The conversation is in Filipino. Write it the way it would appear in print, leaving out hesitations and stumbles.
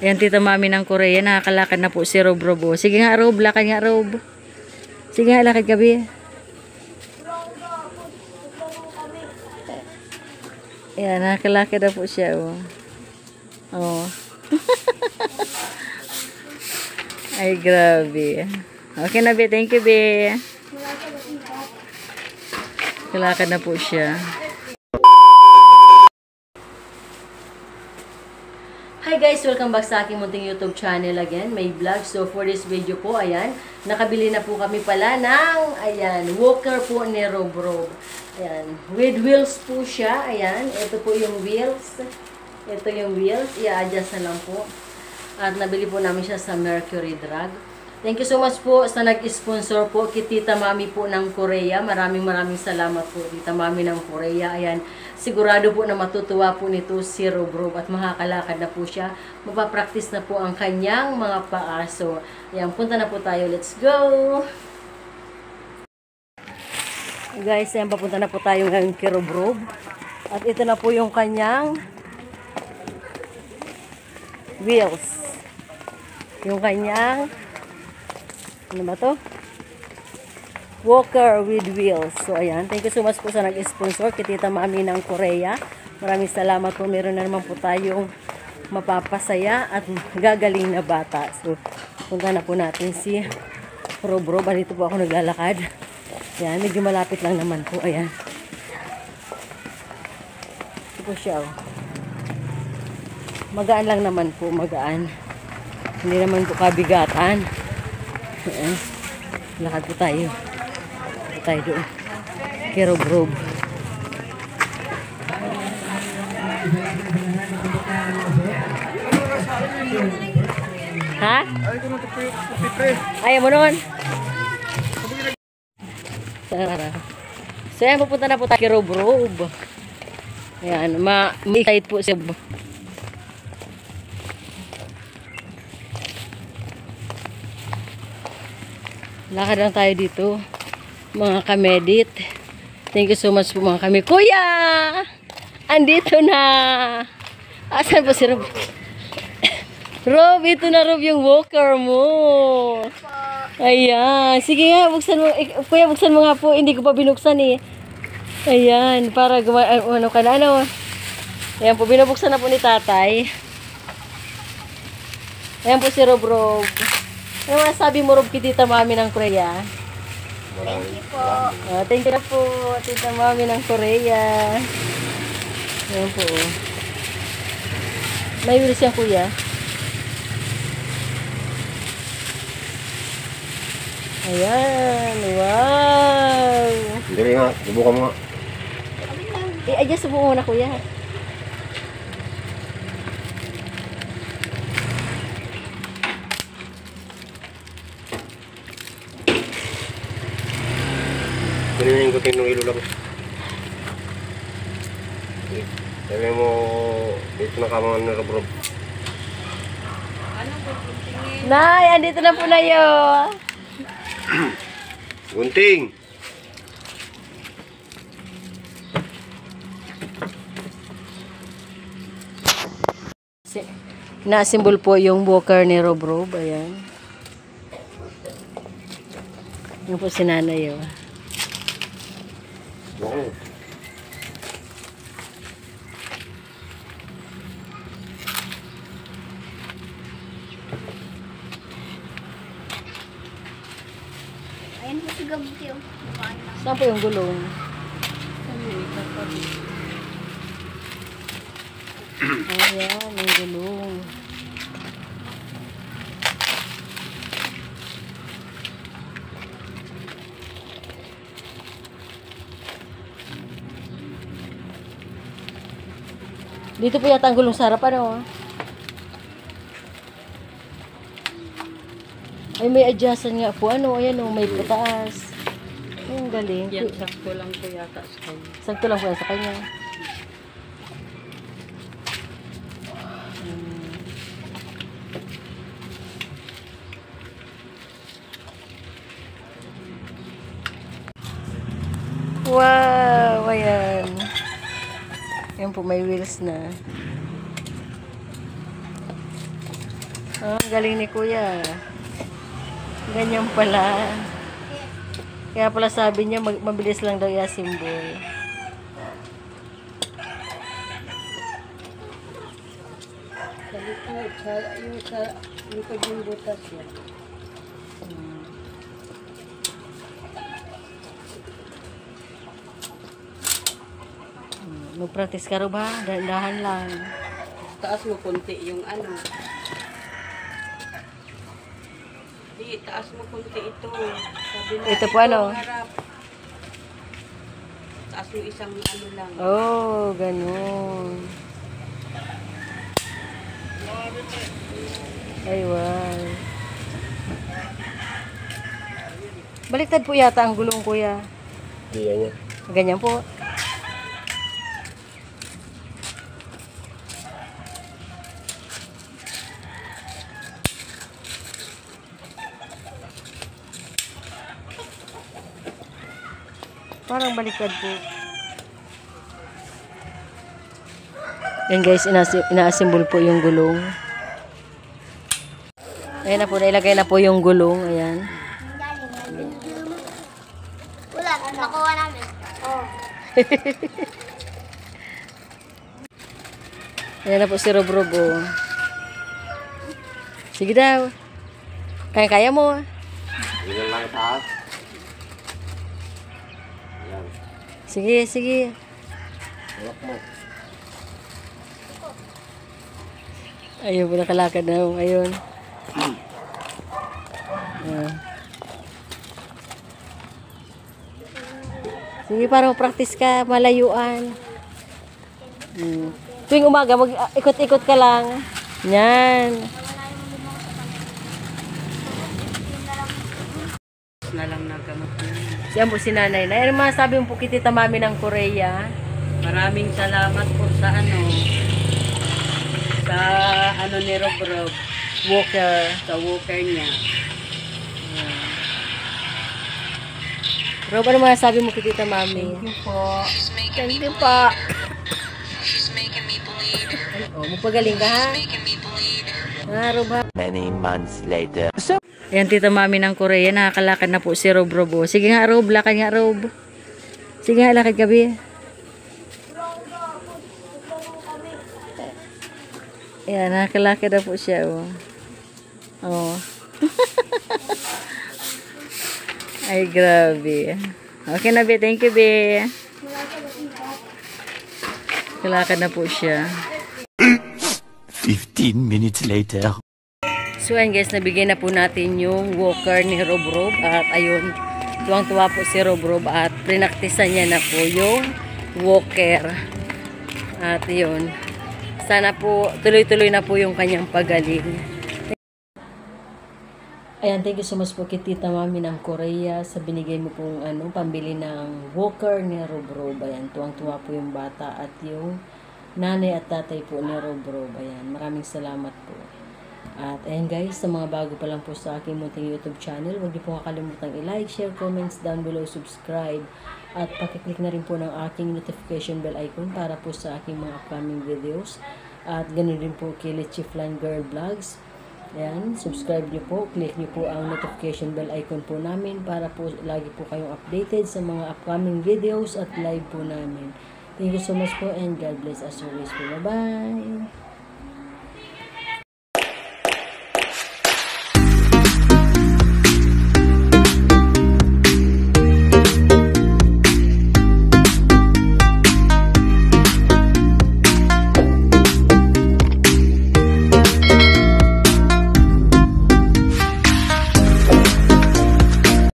Ayan, tita mami ng Korea. Nakakalakad na po si Rob Rob. Oh. Sige nga, Rob. Lakad nga, Rob. Sige nga, lakad gabi. Ayan, nakakalakad na po siya. Oh. Oh. Ay, grabe. Okay na, Be. Thank you, Be. Nakakalakad na po siya. Hi guys! Welcome back sa aking munting YouTube channel again. May vlog. So for this video po, ayan, nakabili na po kami pala ng, ayan, walker po ni Rob Rob. Ayan, with wheels po siya. Ayan, ito po yung wheels. Ito yung wheels. I-adjust na lang po. At nabili po namin siya sa Mercury Drug. Thank you so much po sa nag-sponsor po kay Tita Mami po ng Korea. Maraming salamat po, Tita Mami ng Korea. Ayan, sigurado po na matutuwa po nito si Rob Rob at makakalakad na po siya. Mapapractice na po ang kanyang mga paa. So, ayan, punta na po tayo. Let's go! Guys, ayan, papunta na po tayo ngayon kay Rob Rob. At ito na po yung kanyang wheels. Yung kanyang ano ba to? Walker with wheels. So, ayan. Thank you so much po sa nag-sponsor kay Tita Mami ng Korea. Maraming salamat po. Meron na naman po tayong mapapasaya at gagaling na bata. So, punta na po natin si Rob Rob. Dito po ako naglalakad. Ayan. Medyo malapit lang naman po. Ayan. Ito po siya. Oh. Magaan lang naman po. Magaan. Hindi naman po kabigatan. Ayan. Lakad po tayo. Lakad tayo doon. Kay Rob Rob. Ha? Ayaw mo noon? So ayan, pupunta na po tayo kay Rob Rob. Ayan, ma-excited po siya. Lakad lang tayo dito, mga kamedit. Thank you so much po mga kami. Kuya! Andito na! Asan po si Rob? Rob, ito na Rob yung walker mo. Ayan. Sige nga, buksan mo. Kuya, buksan mo nga po. Hindi ko pa binuksan eh. Ayan, para ano ka na, ano. Ayan po, binubuksan na po ni tatay. Ayan po si Rob Rob. Ano masabi mo, Rob, kay Tita Mami ng Korea? Thank you po. Thank you na po, Tita Mami ng Korea. Ayan po. May wheels yan, kuya. Ayan. Wow. Hindi nga, subukan mo nga. I-adjust mo muna, kuya. Ganyan yung gutin ng ilo lang. Sabi mo, dito na kamangan ng Rob Rob. Nay, andito na po na yun. Gunting! Na-symbol po yung walker ni Rob Rob. Ayan. Yan po si nanay. Oh. Oo. Ayan po si Gabuti. Saan po yung gulong? Ayan, yung gulong. Dito po yata ang gulong sa harapan, oh. Ay, may adjustan nga po. Ano, ayan, oh, may pataas. Ang galing. Yan, sakto lang po yata sa kanya. Sakto lang po yan sa kanya. Wow! Ayan. Ayan po, may wheels na. Ah, galing ni Kuya. Ganyan pala. Kaya pala sabi niya, mabilis lang daw i-assemble. Sa likod, sa likod yung butas yan. Mag-practice ka rin ba? Dahan lang. Taas mo konti yung ano. Di, taas mo konti ito. Sabi na, Ito po ano? harap. Taas mo isang ano lang. Oh, ganun. Ay, wow. Baliktad po yata ang gulong, Kuya. Hindi yan yan. Ganyan po. Parang baliktad po. Yan guys, ina-assemble po yung gulong. Ayan na po, nailagay na po yung gulong. Ayan. Wala, nakuha namin. Oh. Ayan na po si Rob Rob. Oh. Sige daw. Kaya-kaya mo. Ilan lang itaas. Yan. Sige, sige. Tulak mo. Ayun po, nakalakad na. Ayun. Sige, para practice ka, malayuan. Tuwing umaga, mag-ikot-ikot ka lang. Yan. Na lang nagamot yun. Siya po si nanay. Ano masasabi mo po kay Tita Mami ng Korea? Maraming salamat po sa ano. Sa ano ni Rob Rob. Walker. Sa walker niya. Rob, ano masasabi mo kay Tita Mami? Thank you po. Thank you po. Oh, magpagaling ka ha? Rob ha? Many months later. Ayan, Tita Mami ng Korea. Nakakalakad na po si Rob Rob. Oh. Sige nga, Rob. Lakad nga, Rob. Sige nga, lakad gabi. Ayan, nakakalakad na po siya. Oh. Oh. Ay, grabe. Okay na, Be. Thank you, Be. Nakakalakad na po siya. 15 minutes later. So ayan guys, nabigay na po natin yung walker ni Rob Rob. At ayun, tuwang-tuwa po si Rob Rob at prinaktisan niya na po yung walker. At yun, sana po tuloy-tuloy na po yung kanyang pagaling. Ayan, thank you so much po kay Tita Mami ng Korea sa binigay mo pong pambili ng walker ni Rob Rob. Ayan, tuwang-tuwa po yung bata at yung nanay at tatay po ni Rob Rob. Ayan, maraming salamat po. At ayan guys, sa mga bago pa lang po sa aking munting YouTube channel, huwag niyo po kakalimutang i-like, share, comments down below, subscribe. At pakiclick na rin po ng aking notification bell icon para po sa aking mga upcoming videos. At ganoon din po kay Litchi Flan Girl Vlogs. Ayan, subscribe niyo po, click niyo po ang notification bell icon po namin para po lagi po kayong updated sa mga upcoming videos at live po namin. Thank you so much po and God bless as always po. Bye-bye!